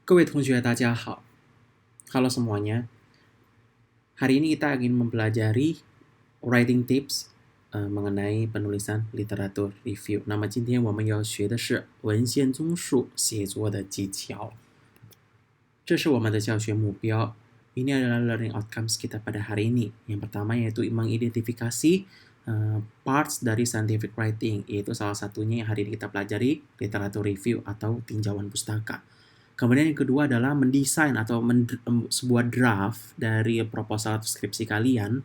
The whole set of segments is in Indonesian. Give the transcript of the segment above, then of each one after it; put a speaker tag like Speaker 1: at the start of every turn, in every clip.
Speaker 1: 各位同学，大家好. Halo semuanya. Hari ini kita ingin mempelajari writing tips mengenai penulisan literatur review. 那么今天我们要学的是文献综述写作的技巧。这是我们的教学目标. Ini adalah learning outcomes kita pada hari ini. Yang pertama yaitu mengidentifikasi parts dari scientific writing, yaitu salah satunya yang hari ini kita pelajari literatur review atau tinjauan pustaka. Kemudian yang kedua adalah mendesain atau sebuah draft dari proposal atau skripsi kalian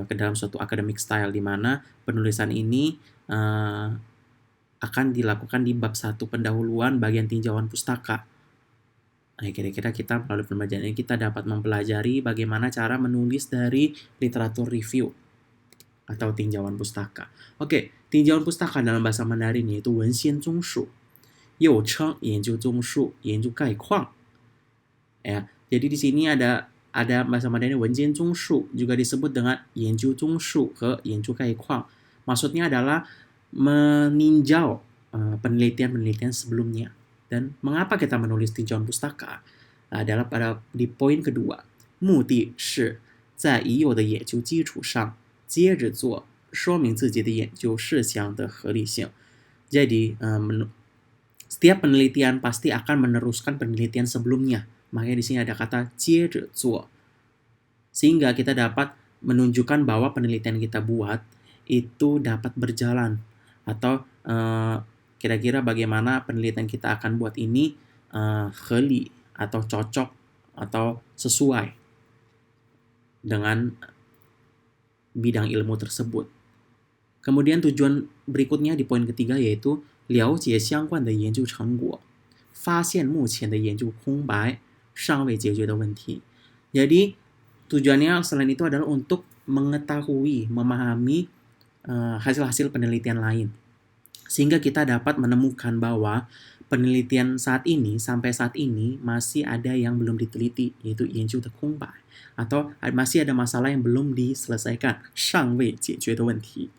Speaker 1: ke dalam suatu academic style, di mana penulisan ini akan dilakukan di bab 1 pendahuluan bagian tinjauan pustaka. Nah, kira-kira kita melalui pembelajaran ini kita dapat mempelajari bagaimana cara menulis dari literatur review atau tinjauan pustaka. Oke, tinjauan pustaka dalam bahasa Mandarin yaitu 文献综述. 又称研究综述、研究概况. Ya, jadi di sini ada bahasa Mandarin 文件综述 juga disebut dengan 研究综述 和研究概况. Maksudnya adalah meninjau penelitian-penelitian sebelumnya. Dan mengapa kita menulis tinjauan pustaka? Adalah di poin kedua. 目的是在已有的研究基础上接着做说明自己的研究事项的合理性. Jadi setiap penelitian pasti akan meneruskan penelitian sebelumnya. Makanya di sini ada kata 接着做. Sehingga kita dapat menunjukkan bahwa penelitian kita buat itu dapat berjalan. Atau kira-kira bagaimana penelitian kita akan buat ini 合理 atau cocok atau sesuai dengan bidang ilmu tersebut. Kemudian tujuan berikutnya di poin ketiga yaitu 了解相关的研究成果，发现目前的研究空白，尚未解决的问题. Jadi tujuannya selain itu adalah untuk mengetahui, memahami hasil-hasil penelitian lain. Sehingga kita dapat menemukan bahwa penelitian sampai saat ini masih ada yang belum diteliti, yaitu 研究的空白, atau masih ada masalah yang belum diselesaikan, 尚未解决的问题.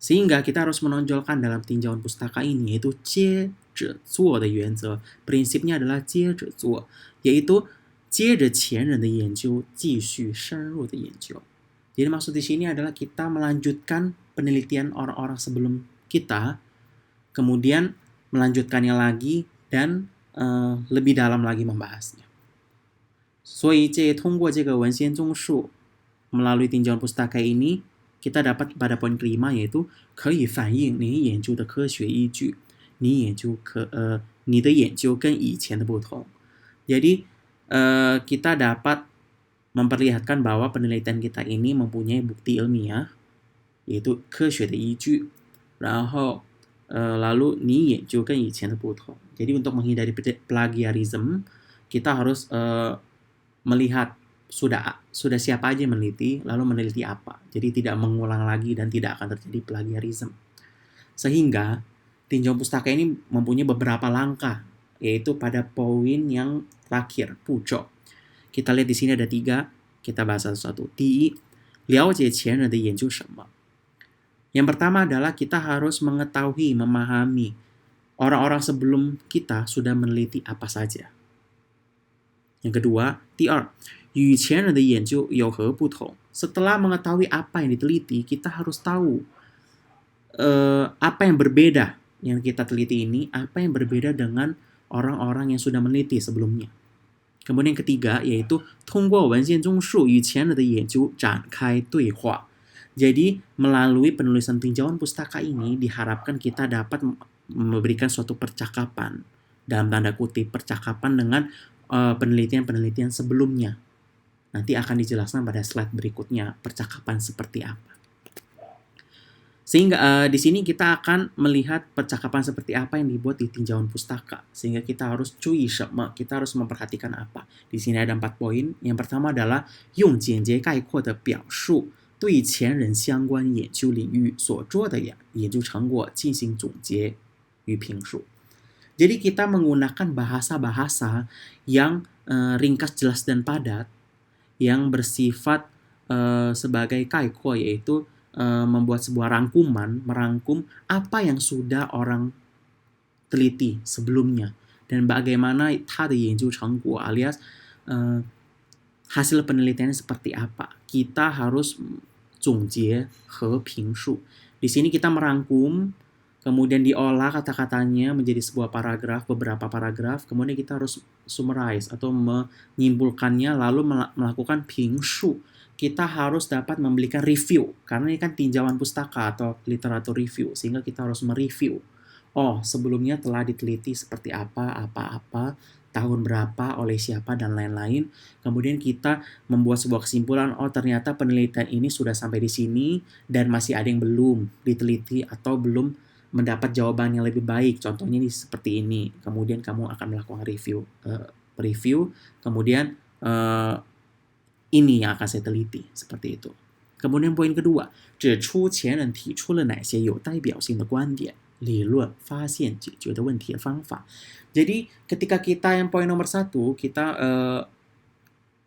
Speaker 1: Sehingga kita harus menonjolkan dalam tinjauan pustaka ini yaitu 接着做的原则. Prinsipnya adalah 接着做, yaitu 接着前人的研究继续深入的研究. Jadi maksud di sini adalah kita melanjutkan penelitian orang-orang sebelum kita, kemudian melanjutkannya lagi dan lebih dalam lagi membahasnya. 所以通过这个文献综述 melalui tinjauan pustaka ini kita dapat pada poin kelima yaitu 可以反映你研究的科学依据，你的研究跟以前的不同. Jadi kita dapat memperlihatkan bahwa penelitian kita ini mempunyai bukti ilmiah yaitu 科学的依据, 然后 lalu 你研究跟以前的不同. Jadi untuk menghindari plagiarism kita harus melihat sudah siapa aja yang meneliti, lalu meneliti apa. Jadi tidak mengulang lagi dan tidak akan terjadi plagiarism. Sehingga tinjauan pustaka ini mempunyai beberapa langkah, yaitu pada poin yang terakhir, 步骤. Kita lihat di sini ada 3, kita bahas satu-satu. 第一, 了解前人的研究什么. Yang pertama adalah kita harus mengetahui, memahami orang-orang sebelum kita sudah meneliti apa saja. Yang kedua, 第二, 与前人的研究有何不同? Setelah mengetahui apa yang diteliti, kita harus tahu apa yang berbeda yang kita teliti ini, apa yang berbeda dengan orang-orang yang sudah meneliti sebelumnya. Kemudian yang ketiga, yaitu 通过文献综述与前人的研究展开对话. Jadi, melalui penulisan tinjauan pustaka ini, diharapkan kita dapat memberikan suatu percakapan, dalam tanda kutip, percakapan dengan penelitian-penelitian sebelumnya. Nanti akan dijelaskan pada slide berikutnya percakapan seperti apa. Sehingga di sini kita akan melihat percakapan seperti apa yang dibuat di tinjauan pustaka. Sehingga kita harus kita harus memperhatikan apa. Di sini ada 4 poin. Yang pertama adalah 用简洁概括的表述对前人相关研究领域所做的研究成果进行总结与评述. Jadi kita menggunakan bahasa-bahasa yang ringkas, jelas, dan padat, yang bersifat sebagai kaiko, yaitu membuat sebuah rangkuman, merangkum apa yang sudah orang teliti sebelumnya. dan bagaimana 它的研究成果 alias hasil penelitiannya seperti apa. Kita harus 总结和评述. Di sini kita merangkum, kemudian diolah kata-katanya menjadi sebuah paragraf, beberapa paragraf, kemudian kita harus summarize atau menyimpulkannya lalu melakukan 评述. Kita harus dapat memberikan review, karena ini kan tinjauan pustaka atau literatur review, sehingga kita harus mereview. Oh, sebelumnya telah diteliti seperti apa, tahun berapa, oleh siapa, dan lain-lain. Kemudian kita membuat sebuah kesimpulan, oh ternyata penelitian ini sudah sampai di sini, dan masih ada yang belum diteliti atau belum mendapat jawaban yang lebih baik. Contohnya ini seperti ini. Kemudian kamu akan melakukan review, kemudian ini yang akan saya teliti, seperti itu. Kemudian poin kedua, 指出前人提出了哪些有代表性的观点、理论、发现、解决的问题的方法. Jadi ketika kita yang poin nomor 1, kita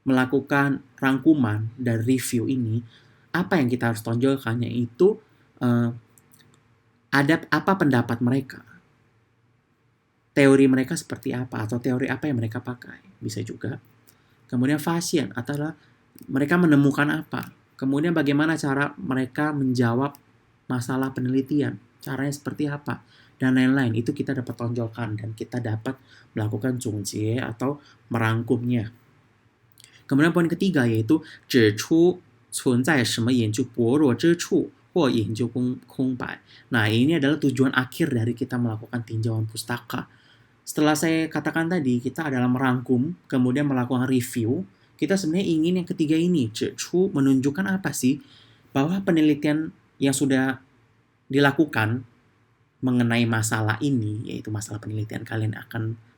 Speaker 1: melakukan rangkuman dan review ini, apa yang kita harus tonjolkan yaitu ada apa pendapat mereka, teori mereka seperti apa, atau teori apa yang mereka pakai, bisa juga. Kemudian fasien adalah mereka menemukan apa, kemudian bagaimana cara mereka menjawab masalah penelitian, caranya seperti apa, dan lain-lain. Itu kita dapat tonjolkan dan kita dapat melakukan 总结 atau merangkumnya. Kemudian poin ketiga yaitu 指出存在什么研究薄弱之处或研究空白. Nah, ini adalah tujuan akhir dari kita melakukan tinjauan pustaka. Setelah saya katakan tadi, kita adalah merangkum, kemudian melakukan review. Kita sebenarnya ingin yang ketiga ini, 指出 menunjukkan apa sih? Bahwa penelitian yang sudah dilakukan mengenai masalah ini, yaitu masalah penelitian kalian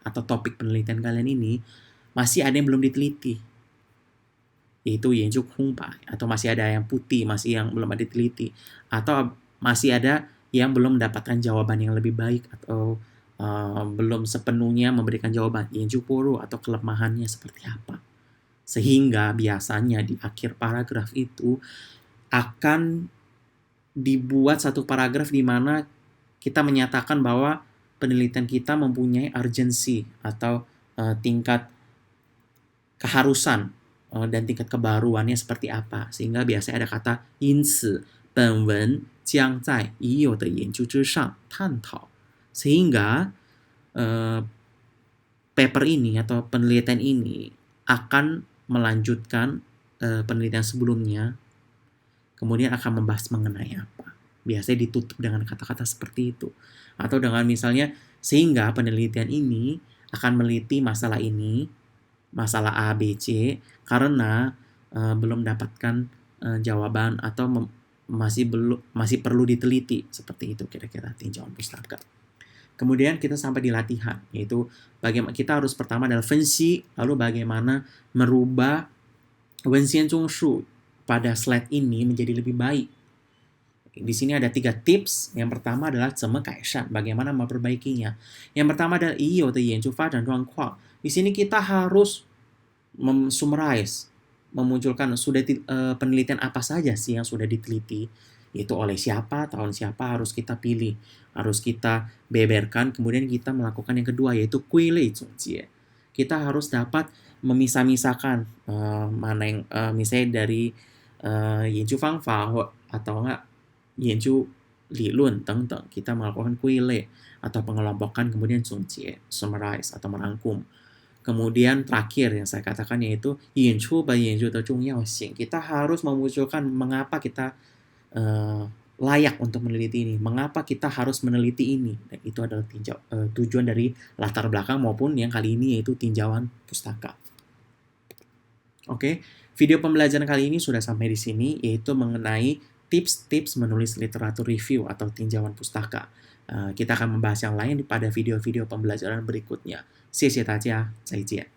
Speaker 1: atau topik penelitian kalian ini, masih ada yang belum diteliti. Yaitu 研究空白, atau masih ada yang putih, masih yang belum ada diteliti. Atau masih ada yang belum mendapatkan jawaban yang lebih baik, atau belum sepenuhnya memberikan jawaban 研究薄弱 atau kelemahannya seperti apa. Sehingga biasanya di akhir paragraf itu akan dibuat satu paragraf di mana kita menyatakan bahwa penelitian kita mempunyai urgency atau tingkat keharusan dan tingkat kebaruannya seperti apa. Sehingga biasanya ada kata 因此本文将在已有的研究之上探讨. Sehingga paper ini atau penelitian ini akan melanjutkan penelitian sebelumnya, kemudian akan membahas mengenai apa. Biasanya ditutup dengan kata-kata seperti itu. Atau dengan misalnya, sehingga penelitian ini akan meneliti masalah ini, masalah A, B, C, karena belum mendapatkan jawaban atau masih perlu diteliti. Seperti itu kira-kira tinjauan pustaka. Kemudian kita sampai di latihan, yaitu bagaimana kita harus pertama adalah fensi, lalu bagaimana merubah wenxian zhongshu pada slide ini menjadi lebih baik. Di sini ada 3 tips. Yang pertama adalah 怎么改善, bagaimana memperbaikinya. Yang pertama adalah 已有的研究发展状况. Di sini kita harus summarize, memunculkan penelitian apa saja sih yang sudah diteliti, yaitu oleh siapa, tahun siapa, harus kita pilih, harus kita beberkan. Kemudian kita melakukan yang kedua yaitu 归类总结. Kita harus dapat memisah-misahkan mana yang misalnya dari 研究方法 atau enggak 研究理论等等, kita melakukan 归类 atau pengelompokan, kemudian 总结 summarize atau merangkum. Kemudian terakhir yang saya katakan yaitu 引出本研究的重要性. Kita harus memunculkan mengapa kita layak untuk meneliti ini, mengapa kita harus meneliti ini. Dan itu adalah tujuan dari latar belakang maupun yang kali ini yaitu tinjauan pustaka. Oke, video pembelajaran kali ini sudah sampai di sini, yaitu mengenai tips-tips menulis literatur review atau tinjauan pustaka. Kita akan membahas yang lain pada video-video pembelajaran berikutnya. 谢谢大家，再见。